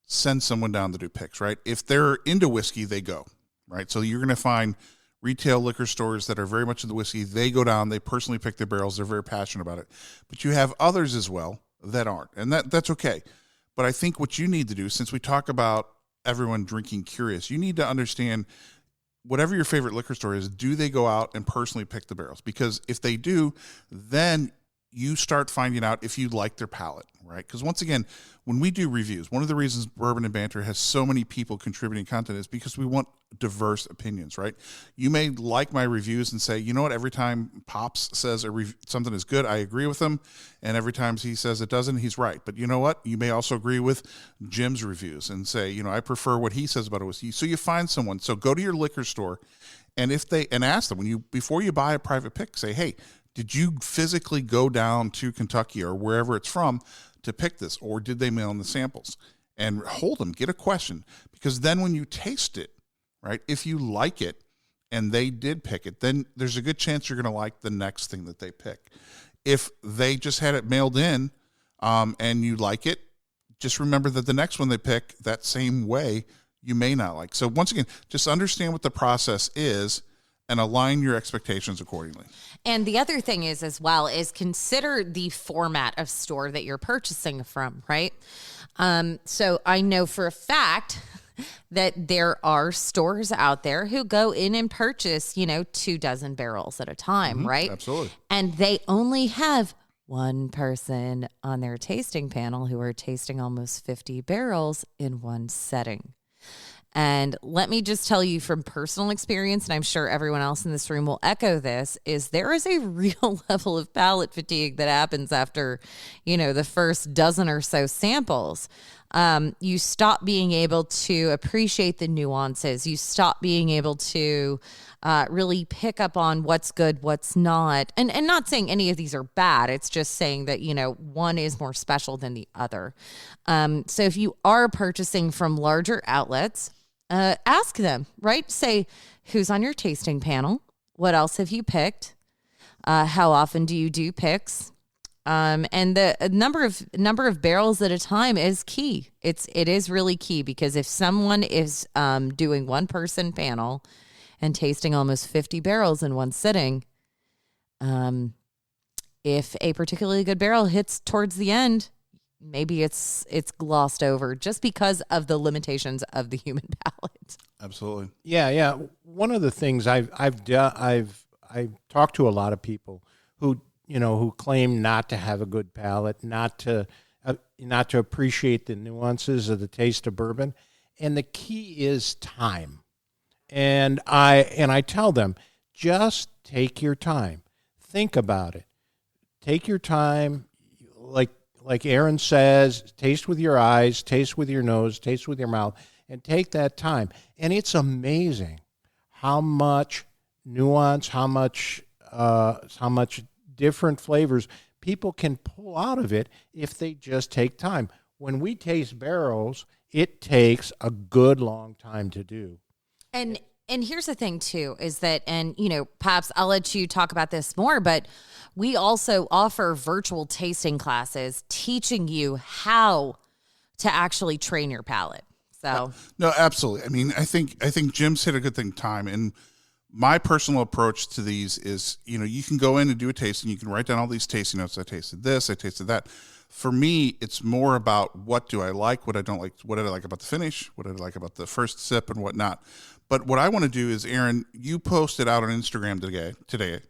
send someone down to do picks, right? If they're into whiskey, they go, right? So you're going to find retail liquor stores that are very much into whiskey. They go down, they personally pick their barrels. They're very passionate about it. But you have others as well that aren't, and that's okay. But I think what you need to do, since we talk about everyone drinking curious, you need to understand whatever your favorite liquor store is, do they go out and personally pick the barrels? Because if they do, then you start finding out if you like their palate, right? Because once again, when we do reviews, one of the reasons Bourbon and Banter has so many people contributing content is because we want diverse opinions, right? You may like my reviews and say, you know what, every time Pops says something is good, I agree with him. And every time he says it doesn't, he's right. But you know what? You may also agree with Jim's reviews and say, you know, I prefer what he says about it. So you find someone. So go to your liquor store and ask them before you buy a private pick, say, hey, did you physically go down to Kentucky or wherever it's from to pick this, or did they mail in the samples? And hold them, get a question, because then when you taste it, right, if you like it and they did pick it, then there's a good chance you're going to like the next thing that they pick. If they just had it mailed in and you like it, just remember that the next one they pick that same way, you may not like. So once again, just understand what the process is and align your expectations accordingly. And the other thing is as well is consider the format of store that you're purchasing from, right? So I know for a fact that there are stores out there who go in and purchase, 24 barrels at a time, right? Absolutely. And they only have one person on their tasting panel who are tasting almost 50 barrels in one setting. And let me just tell you from personal experience, and I'm sure everyone else in this room will echo this, is there is a real level of palate fatigue that happens after, the first dozen or so samples. You stop being able to appreciate the nuances. You stop being able to really pick up on what's good, what's not. And not saying any of these are bad. It's just saying that, one is more special than the other. So if you are purchasing from larger outlets, ask them, right? Say, who's on your tasting panel? What else have you picked? How often do you do picks? And the number of barrels at a time is key. It is really key, because if someone is doing one person panel and tasting almost 50 barrels in one sitting, if a particularly good barrel hits towards the end, maybe it's glossed over just because of the limitations of the human palate. Absolutely. Yeah. One of the things I've talked to a lot of people who claim not to have a good palate, not to appreciate the nuances of the taste of bourbon, and the key is time. And I tell them, just take your time, think about it, take your time, like Erin says, taste with your eyes, taste with your nose, taste with your mouth, and take that time. And it's amazing how much nuance, how much different flavors people can pull out of it if they just take time. When we taste barrels, it takes a good long time to do. And here's the thing too, is that, and Pops, I'll let you talk about this more, but we also offer virtual tasting classes teaching you how to actually train your palate. So no, absolutely. I mean, I think Jim's hit a good thing, time. And my personal approach to these is, you can go in and do a tasting. You can write down all these tasting notes. I tasted this, I tasted that. For me, it's more about what do I like, what I don't like, what did I like about the finish, what did I like about the first sip and whatnot. But what I want to do is, Erin, you posted out on Instagram today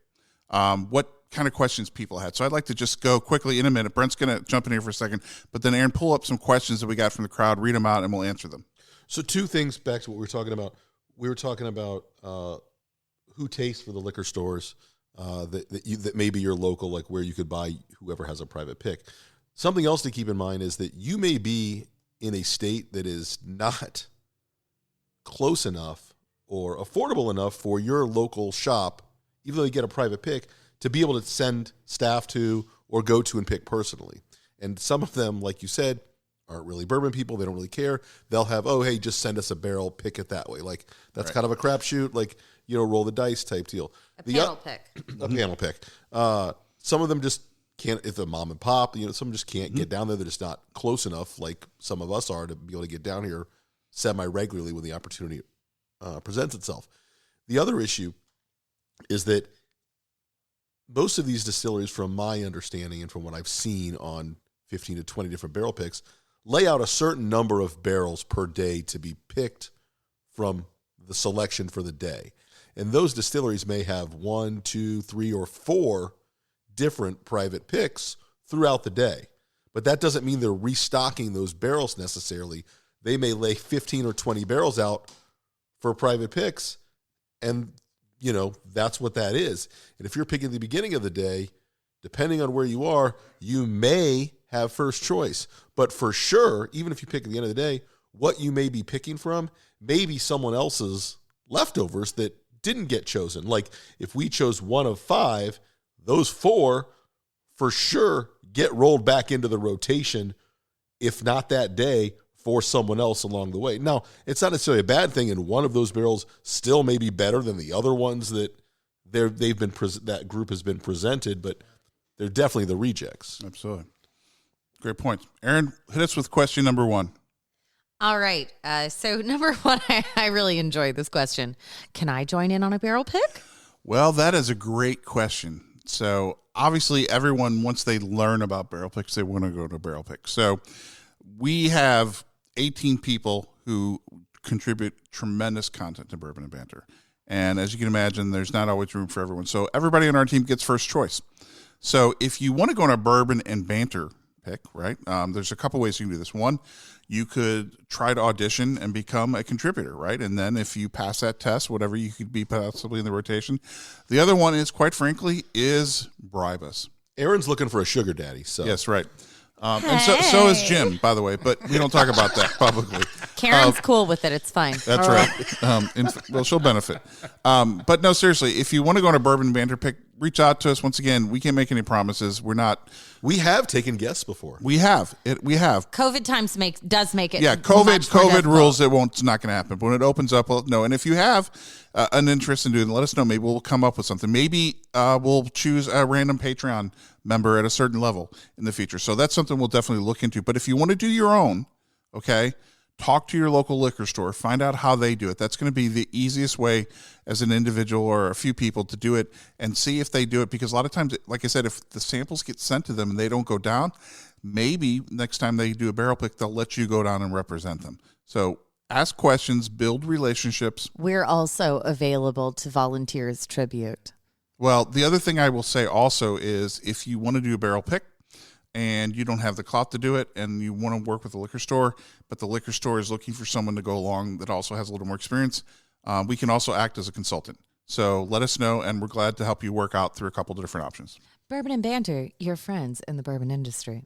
what kind of questions people had. So I'd like to just go quickly in a minute. Brent's going to jump in here for a second, but then Erin, pull up some questions that we got from the crowd, read them out, and we'll answer them. So two things back to what we were talking about. We were talking about who tastes for the liquor stores that may be your local, like where you could buy whoever has a private pick. Something else to keep in mind is that you may be in a state that is not close enough or affordable enough for your local shop, even though you get a private pick, to be able to send staff to or go to and pick personally. And some of them, like you said, aren't really bourbon people. They don't really care. They'll have, oh, hey, just send us a barrel, pick it that way. Like, that's right. Kind of a crapshoot, like, roll the dice type deal. A panel pick. A panel pick. Some of them just can't, if a mom and pop, some just can't get down there. They're just not close enough, like some of us are, to be able to get down here semi-regularly when the opportunity presents itself. The other issue is that most of these distilleries, from my understanding and from what I've seen on 15 to 20 different barrel picks, lay out a certain number of barrels per day to be picked from the selection for the day. And those distilleries may have 1, 2, 3, or 4 different private picks throughout the day. But that doesn't mean they're restocking those barrels necessarily. They may lay 15 or 20 barrels out for private picks, and, that's what that is. And if you're picking at the beginning of the day, depending on where you are, you may have first choice. But for sure, even if you pick at the end of the day, what you may be picking from may be someone else's leftovers that didn't get chosen. Like if we chose 1 of 5, those 4 for sure get rolled back into the rotation, if not that day, for someone else along the way. Now, it's not necessarily a bad thing, and one of those barrels still may be better than the other ones that that group has been presented, but they're definitely the rejects. Absolutely. Great point. Erin, hit us with question number 1. All right. So number 1, I really enjoyed this question. Can I join in on a barrel pick? Well, that is a great question. So obviously everyone, once they learn about barrel picks, they want to go to barrel picks. So we have 18 people who contribute tremendous content to Bourbon and Banter. And as you can imagine, there's not always room for everyone. So everybody on our team gets first choice. So if you want to go on a Bourbon and Banter pick, right, there's a couple ways you can do this. One, you could try to audition and become a contributor, right? And then if you pass that test, whatever, you could be possibly in the rotation. The other one is, quite frankly, is bribe us. Erin's looking for a sugar daddy. So yes, right. And so is Jim, by the way, but we don't talk about that publicly. Karen's cool with it. It's fine. That's right. Well, she'll benefit. But no, seriously, if you want to go on a Bourbon Banter pick, reach out to us. Once again, we can't make any promises. We have taken guests before. We have. COVID times does make it. Yeah, COVID rules. It's not going to happen. But when it opens up, well, no. And if you have an interest in doing it, let us know. Maybe we'll come up with something. Maybe we'll choose a random Patreon member at a certain level in the future. So that's something we'll definitely look into. But if you want to do your own, okay, talk to your local liquor store. Find out how they do it. That's going to be the easiest way as an individual or a few people to do it, and see if they do it. Because a lot of times, like I said, if the samples get sent to them and they don't go down, maybe next time they do a barrel pick, they'll let you go down and represent them. So ask questions, build relationships. We're also available to volunteer as tribute. Well, the other thing I will say also is, if you want to do a barrel pick and you don't have the clout to do it, and you want to work with a liquor store, but the liquor store is looking for someone to go along that also has a little more experience, we can also act as a consultant. So let us know, and we're glad to help you work out through a couple of different options. Bourbon and Banter, your friends in the bourbon industry.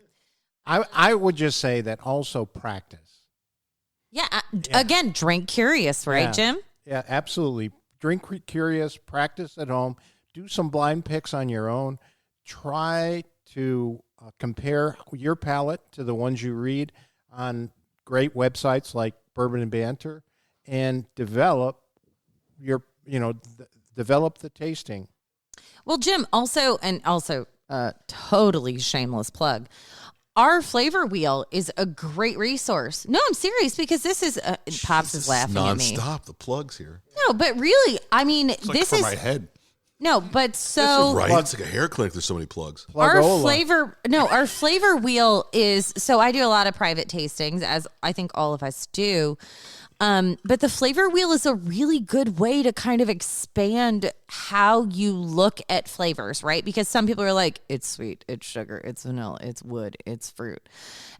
I would just say that also practice. Yeah. Again, drink curious, right, Jim? Yeah, absolutely. Drink curious, practice at home, do some blind picks on your own. Try to compare your palate to the ones you read on great websites like Bourbon and Banter, and develop develop the tasting. Well, Jim, also totally shameless plug, our flavor wheel is a great resource. No, I'm serious, because this is Pops is laughing at me. Non-stop, the plugs here. No, but really, I mean, It's like this for is my head. no, but so Right, it's like a hair clinic. There's so many plugs. our flavor wheel is, so I do a lot of private tastings, as I think all of us do. But the flavor wheel is a really good way to kind of expand how you look at flavors, right? Because some people are like, it's sweet, it's sugar, it's vanilla, it's wood, it's fruit.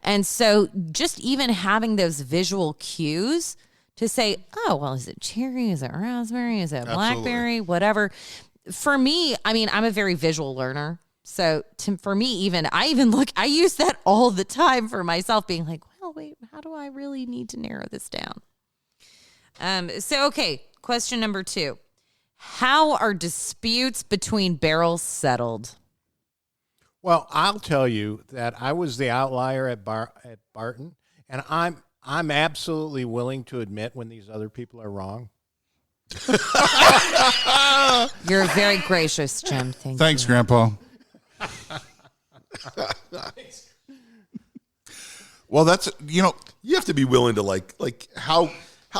And so just even having those visual cues to say, oh, well, is it cherry? Is it raspberry? Is it blackberry? Whatever. For me, I mean, I'm a very visual learner. So for me, I use that all the time for myself, being like, well, wait, how do I really need to narrow this down? Okay, question number 2. How are disputes between barrels settled? Well, I'll tell you that I was the outlier at Barton, and I'm absolutely willing to admit when these other people are wrong. You're very gracious, Jim. Thanks, Grandpa. Well, that's, you have to be willing to like how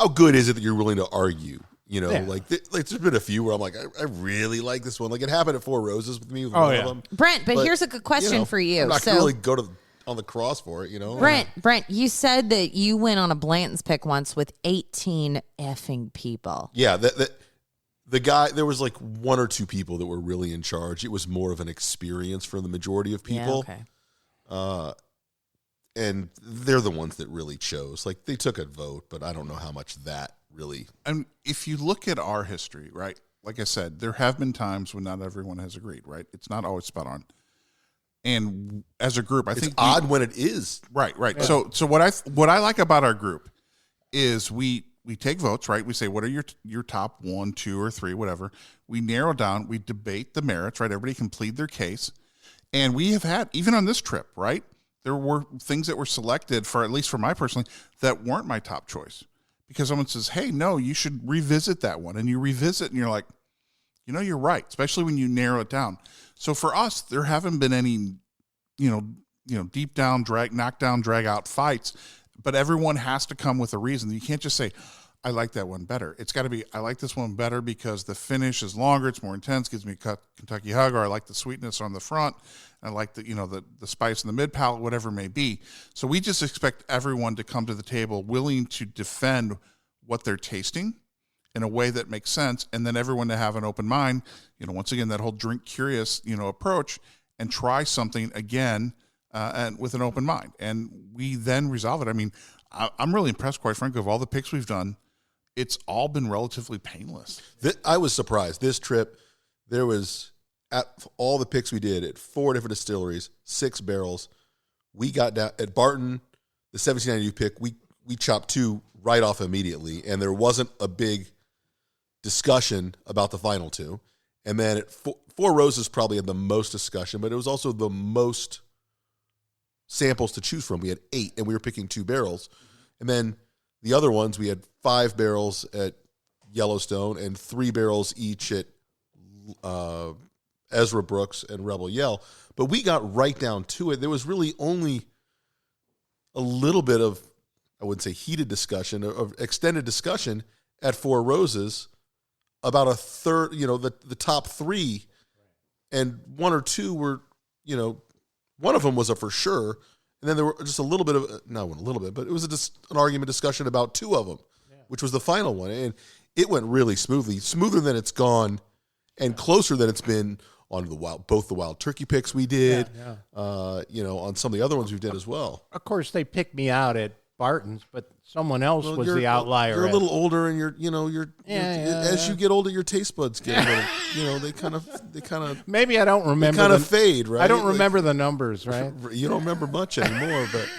good is it that you're willing to argue? Like there's been a few where I'm like, I really like this one. Like it happened at Four Roses with me. With one of them. Brent, but here's a good question for you. I'm not going to really go on the cross for it, Brent, you said that you went on a Blanton's pick once with 18 effing people. Yeah, there was like one or two people that were really in charge. It was more of an experience for the majority of people. Yeah, okay. And they're the ones that really chose. Like, they took a vote, but I don't know how much that really. And if you look at our history, right, like I said, there have been times when not everyone has agreed, right? It's not always spot on. And as a group, It's odd when it is. Right. Yeah. So what I like about our group is we take votes, right? We say, what are your top 1, 2, or 3, whatever. We narrow down, we debate the merits, right? Everybody can plead their case. And we have had, even on this trip, right, there were things that were selected for, at least for my personally, that weren't my top choice. Because someone says, hey, no, you should revisit that one. And you revisit and you're like, you're right, especially when you narrow it down. So for us, there haven't been any, deep down, knockdown, drag out fights, but everyone has to come with a reason. You can't just say, I like that one better. It's got to be, I like this one better because the finish is longer, it's more intense, gives me a Kentucky hug, or I like the sweetness on the front, and I like the spice in the mid palate, whatever it may be. So we just expect everyone to come to the table willing to defend what they're tasting in a way that makes sense, and then everyone to have an open mind, once again, that whole drink curious, approach, and try something again and with an open mind. And we then resolve it. I mean, I'm really impressed, quite frankly, of all the picks we've done. It's all been relatively painless. I was surprised. This trip, there was, at all the picks we did at 4 different distilleries, 6 barrels. We got down at Barton, the 1792 pick, we chopped 2 right off immediately, and there wasn't a big discussion about the final 2. And then at Four Roses probably had the most discussion, but it was also the most samples to choose from. We had 8, and we were picking 2 barrels. And then the other ones, we had 5 barrels at Yellowstone and 3 barrels each at Ezra Brooks and Rebel Yell. But we got right down to it. There was really only a little bit of, I wouldn't say heated discussion, of extended discussion at Four Roses about a third, the top 3. And 1 or 2 were, one of them was a for sure. And then there were just a little bit of, not a little bit, but it was an argument discussion about 2 of them, which was the final one. And it went really smoothly, smoother than it's gone and closer than it's been on both the wild turkey picks we did, on some of the other ones we did as well. Of course, they picked me out at Barton's, but someone else was the outlier. You're a little older, and as you get older, your taste buds get a little, they kind of. Maybe I don't remember. Kind of fade, right? I don't remember the numbers, right? You don't remember much anymore, but.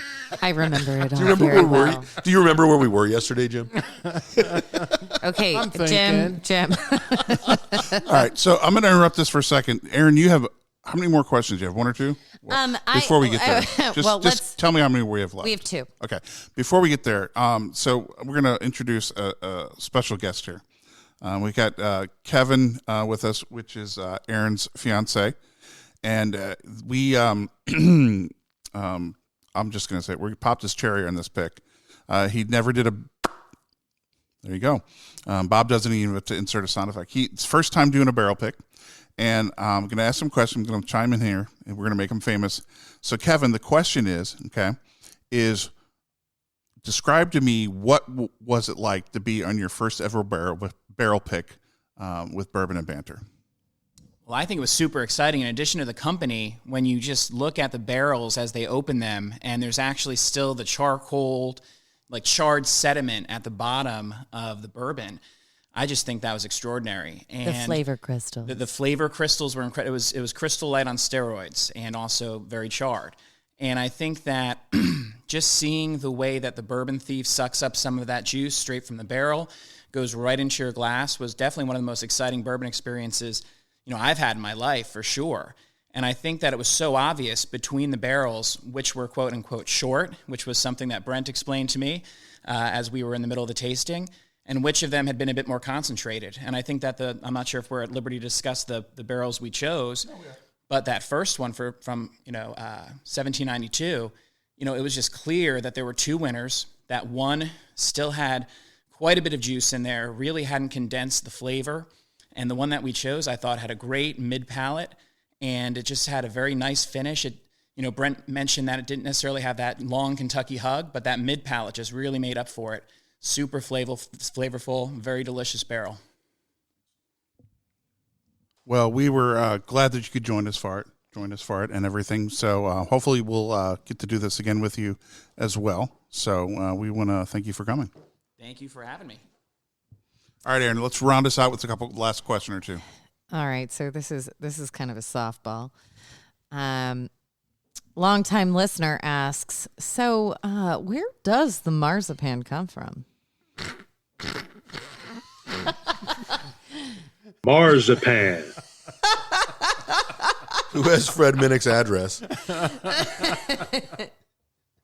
I remember it all. Do you remember where we were yesterday, Jim? Okay, Jim. All right, so I'm going to interrupt this for a second. Erin, you have how many more questions? You have 1 or 2? Before we get there, just tell me how many we have left. We have 2. Okay, before we get there, so we're going to introduce a special guest here. We got Kevin with us, which is Erin's fiance, and we. I'm just going to say we popped his cherry on this pick. He never did a. There you go. Bob doesn't even have to insert a sound effect. It's first time doing a barrel pick. And I'm going to ask some questions. I'm going to chime in here, and we're going to make them famous. So, Kevin, the question is describe to me what was it like to be on your first ever barrel pick with Bourbon and Banter? Well, I think it was super exciting. In addition to the company, when you just look at the barrels as they open them, and there's actually still the charcoal, like charred sediment at the bottom of the bourbon, I just think that was extraordinary. And the flavor crystals. The flavor crystals were incredible. It was Crystal Light on steroids and also very charred. And I think that just seeing the way that the bourbon thief sucks up some of that juice straight from the barrel, goes right into your glass, was definitely one of the most exciting bourbon experiences I've had in my life for sure. And I think that it was so obvious between the barrels, which were quote unquote short, which was something that Brent explained to me as we were in the middle of the tasting, and which of them had been a bit more concentrated. And I think that I'm not sure if we're at liberty to discuss the barrels we chose, but that first one from 1792, it was just clear that there were 2 winners, that one still had quite a bit of juice in there, really hadn't condensed the flavor. And the one that we chose, I thought, had a great mid-palate, and it just had a very nice finish. Brent mentioned that it didn't necessarily have that long Kentucky hug, but that mid-palate just really made up for it. Super flavorful, very delicious barrel. Well, we were glad that you could join us for it and everything. So hopefully we'll get to do this again with you as well. So we want to thank you for coming. Thank you for having me. All right, Erin, let's round us out with a couple last question or two. All right, so this is kind of a softball. Longtime listener asks, so where does the marzipan come from? Marzipan. Who has Fred Minnick's address?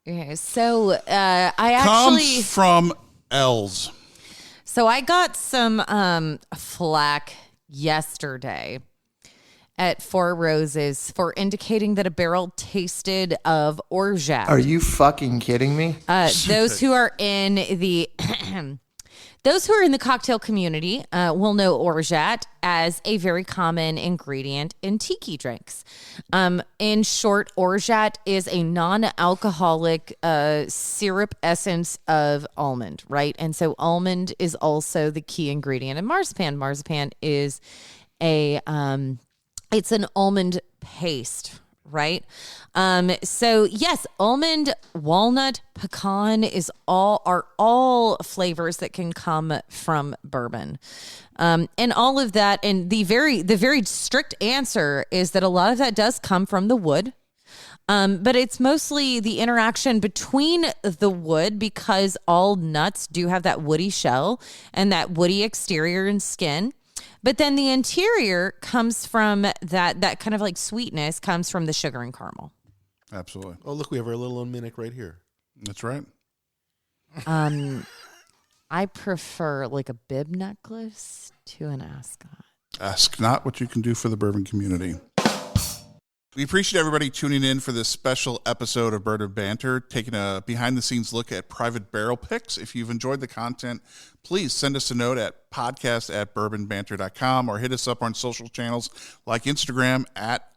Yeah, so I actually Comes from L's. So I got some flack yesterday at Four Roses for indicating that a barrel tasted of orgeat. Are you fucking kidding me? Those who are in the cocktail community will know orgeat as a very common ingredient in tiki drinks. In short, orgeat is a non-alcoholic syrup essence of almond, right? And so almond is also the key ingredient in marzipan. Marzipan is it's an almond paste, right? So yes, almond, walnut, pecan are all flavors that can come from bourbon. And all of that, and the very strict answer is that a lot of that does come from the wood. But it's mostly the interaction between the wood, because all nuts do have that woody shell and that woody exterior and skin. But then the interior comes from that kind of like sweetness comes from the sugar and caramel. Absolutely. Oh, look, we have our little own Minnick right here. That's right. I prefer like a bib necklace to an ascot. Ask not what you can do for the bourbon community. We appreciate everybody tuning in for this special episode of Bourbon Banter, taking a behind-the-scenes look at private barrel picks. If you've enjoyed the content, please send us a note at podcast@bourbonbanter.com or hit us up on social channels like Instagram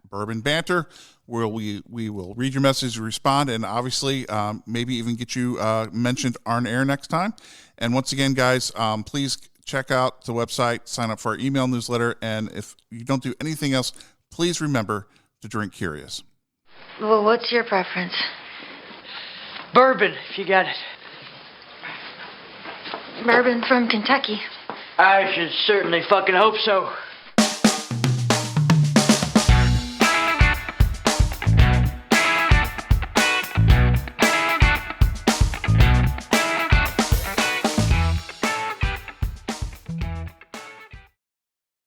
@bourbonbanter, where we will read your message, respond, and obviously maybe even get you mentioned on air next time. And once again, guys, please check out the website, sign up for our email newsletter, and if you don't do anything else, please remember to drink curious. Well, what's your preference? Bourbon, if you got it. Bourbon from Kentucky. I should certainly fucking hope so.